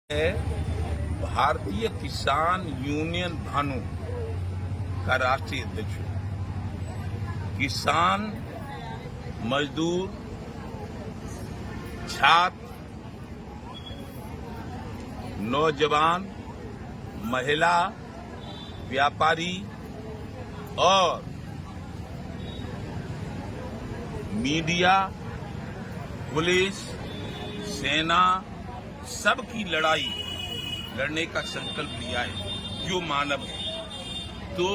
है भारतीय किसान यूनियन भानु का राष्ट्रीय अध्यक्ष हूं। किसान, मजदूर, छात्र, नौजवान, महिला, व्यापारी और मीडिया, पुलिस, सेना सबकी लड़ाई लड़ने का संकल्प लिया है जो मानव है। तो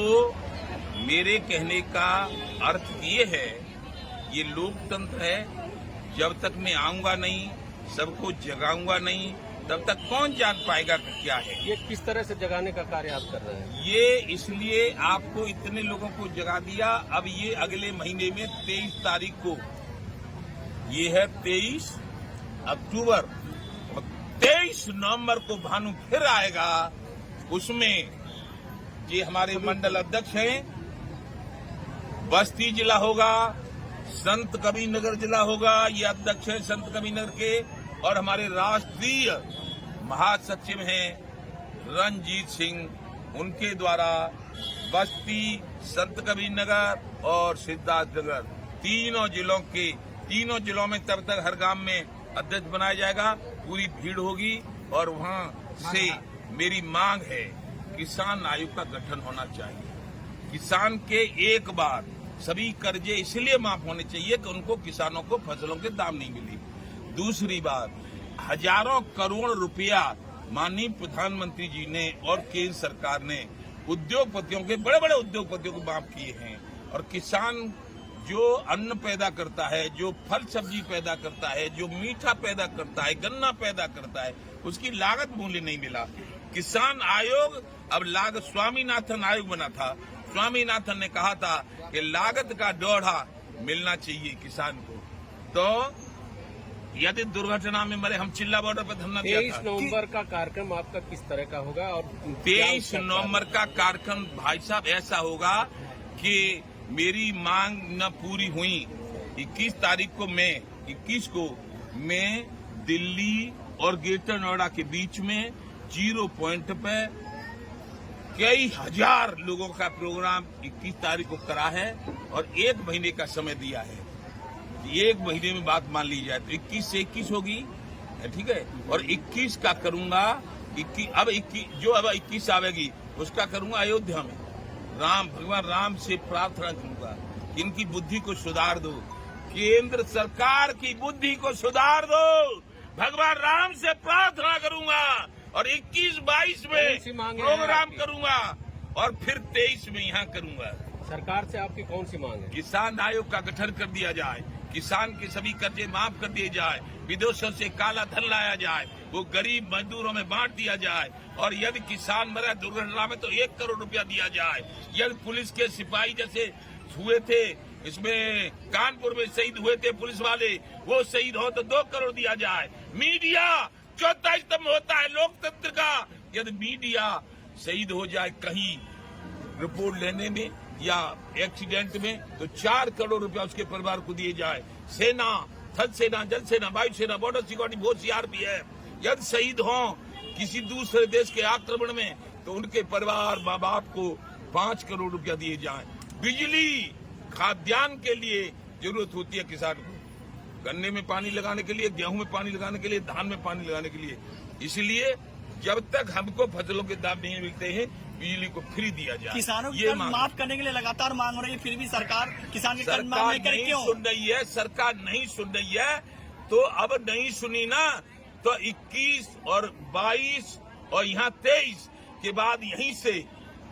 मेरे कहने का अर्थ ये है, ये लोकतंत्र है। जब तक मैं आऊंगा नहीं, सबको जगाऊंगा नहीं, तब तक कौन जान पाएगा कि क्या है। ये किस तरह से जगाने का कार्य आप कर रहे हैं? ये इसलिए आपको इतने लोगों को जगा दिया। अब ये अगले महीने में 23 तारीख को, ये है 23 अक्टूबर, 23 नवंबर को भानु फिर आएगा। उसमें ये हमारे मंडल अध्यक्ष हैं, बस्ती जिला होगा, संत कबीरनगर जिला होगा, ये अध्यक्ष है संत कबीरनगर के, और हमारे राष्ट्रीय महासचिव हैं रणजीत सिंह, उनके द्वारा बस्ती, संत कबीरनगर और सिद्धार्थनगर तीनों जिलों में तब तक हर गांव में अध्यक्ष बनाया जाएगा। पूरी भीड़ होगी और वहां से मेरी मांग है, किसान आयोग का गठन होना चाहिए। किसान के एक बार सभी कर्जे इसलिए माफ होने चाहिए कि उनको, किसानों को फसलों के दाम नहीं मिली। दूसरी बात, हजारों करोड़ रुपया माननीय प्रधानमंत्री जी ने और केंद्र सरकार ने उद्योगपतियों के, बड़े बड़े उद्योगपतियों को माफ किए हैं। और किसान जो अन्न पैदा करता है, जो फल सब्जी पैदा करता है, जो मीठा पैदा करता है, गन्ना पैदा करता है, उसकी लागत मूल्य नहीं मिला। किसान आयोग अब लागत, स्वामीनाथन आयोग बना था। स्वामीनाथन ने कहा था कि लागत का दोहरा मिलना चाहिए किसान को। तो यदि दुर्घटना में मरे, हम चिल्ला बॉर्डर पर धरना दिया था। 23 नवंबर का कार्यक्रम आपका किस तरह का होगा? और 23 नवंबर का कार्यक्रम भाई साहब ऐसा होगा कि मेरी मांग न पूरी हुई 21 तारीख को, 21 को मैं दिल्ली और ग्रेटर नोएडा के बीच में 0 पॉइंट पे कई हजार लोगों का प्रोग्राम 21 तारीख को करा है और 1 महीने का समय दिया है। 1 महीने में बात मान ली जाए तो 21 से 21 होगी, ठीक है। और 21 का करूंगा, 21 आवेगी उसका करूंगा अयोध्या में। भगवान राम से प्रार्थना करूंगा कि इनकी बुद्धि को सुधार दो, केंद्र सरकार की बुद्धि को सुधार दो। भगवान राम से प्रार्थना करूंगा और 21-22 में प्रोग्राम करूंगा और फिर 23 में यहाँ करूंगा। सरकार से आपकी कौन सी मांग है? किसान आयोग का गठन कर दिया जाए, किसान के सभी कर्जे माफ कर दिए जाए, विदेशों से काला धन लाया जाए, वो गरीब मजदूरों में बांट दिया जाए, और यदि किसान मरा दुर्घटना में तो 1 करोड़ रुपया दिया जाए। यदि पुलिस के सिपाही जैसे हुए थे, इसमें कानपुर में शहीद हुए थे पुलिस वाले, वो शहीद हो तो 2 करोड़ दिया जाए। मीडिया चौथा स्तंभ होता है लोकतंत्र का, यदि मीडिया शहीद हो जाए कहीं रिपोर्ट लेने में या एक्सीडेंट में तो 4 करोड़ रुपया उसके परिवार को दिए जाए। सेना, थल सेना, जल सेना, वायु सेना, बॉर्डर सिक्योरिटी, बहुत सीआरपीएफ यदि शहीद हों किसी दूसरे देश के आक्रमण में तो उनके परिवार, माँ बाप को 5 करोड़ रुपया दिए जाए। बिजली, खाद्यान्न के लिए जरूरत होती है किसान को, गन्ने में पानी लगाने के लिए, गेहूं में पानी लगाने के लिए, धान में पानी लगाने के लिए। इसलिए जब तक हमको फसलों के दाम नहीं मिलते हैं, बिजली को फ्री दिया जाए। किसानों की माफ करने के लिए लगातार मांग हो रही है, फिर भी सरकार किसान के कर्ज माफ नहीं कर रही। क्यों सुन रही है? सरकार नहीं सुन रही है। तो अब नहीं सुनी ना, तो 21 और 22 और यहाँ 23 के बाद यहीं से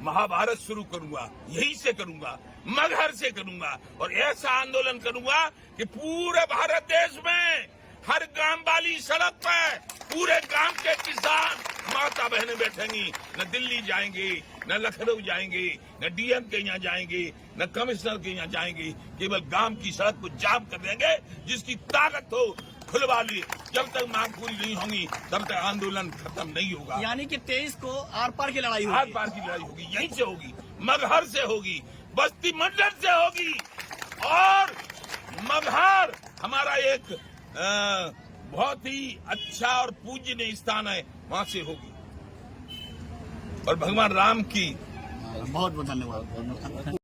महाभारत शुरू करूंगा, यहीं से करूंगा, मगहर से करूंगा, और ऐसा आंदोलन करूंगा कि पूरे भारत देश में हर गांव वाली सड़क पर पूरे गांव के किसान माता बहनें बैठेंगी, न दिल्ली जाएंगे, न लखनऊ जाएंगे, न डीएम के यहाँ जाएंगे, न कमिश्नर के यहाँ जाएंगे, केवल गांव की सड़क को जाम कर देंगे। जिसकी ताकत हो खुलवा ली। जब तक मांग पूरी नहीं होगी तब तक आंदोलन खत्म नहीं होगा। यानी कि 23 को आर पार की लड़ाई होगी। आर पार की लड़ाई होगी, यहीं से होगी, मगहर से होगी, बस्ती मंडल से होगी। और मगहर हमारा एक बहुत ही अच्छा और पूजनीय स्थान है। वहां से होगी। और भगवान राम की बहुत बहुत धन्यवाद।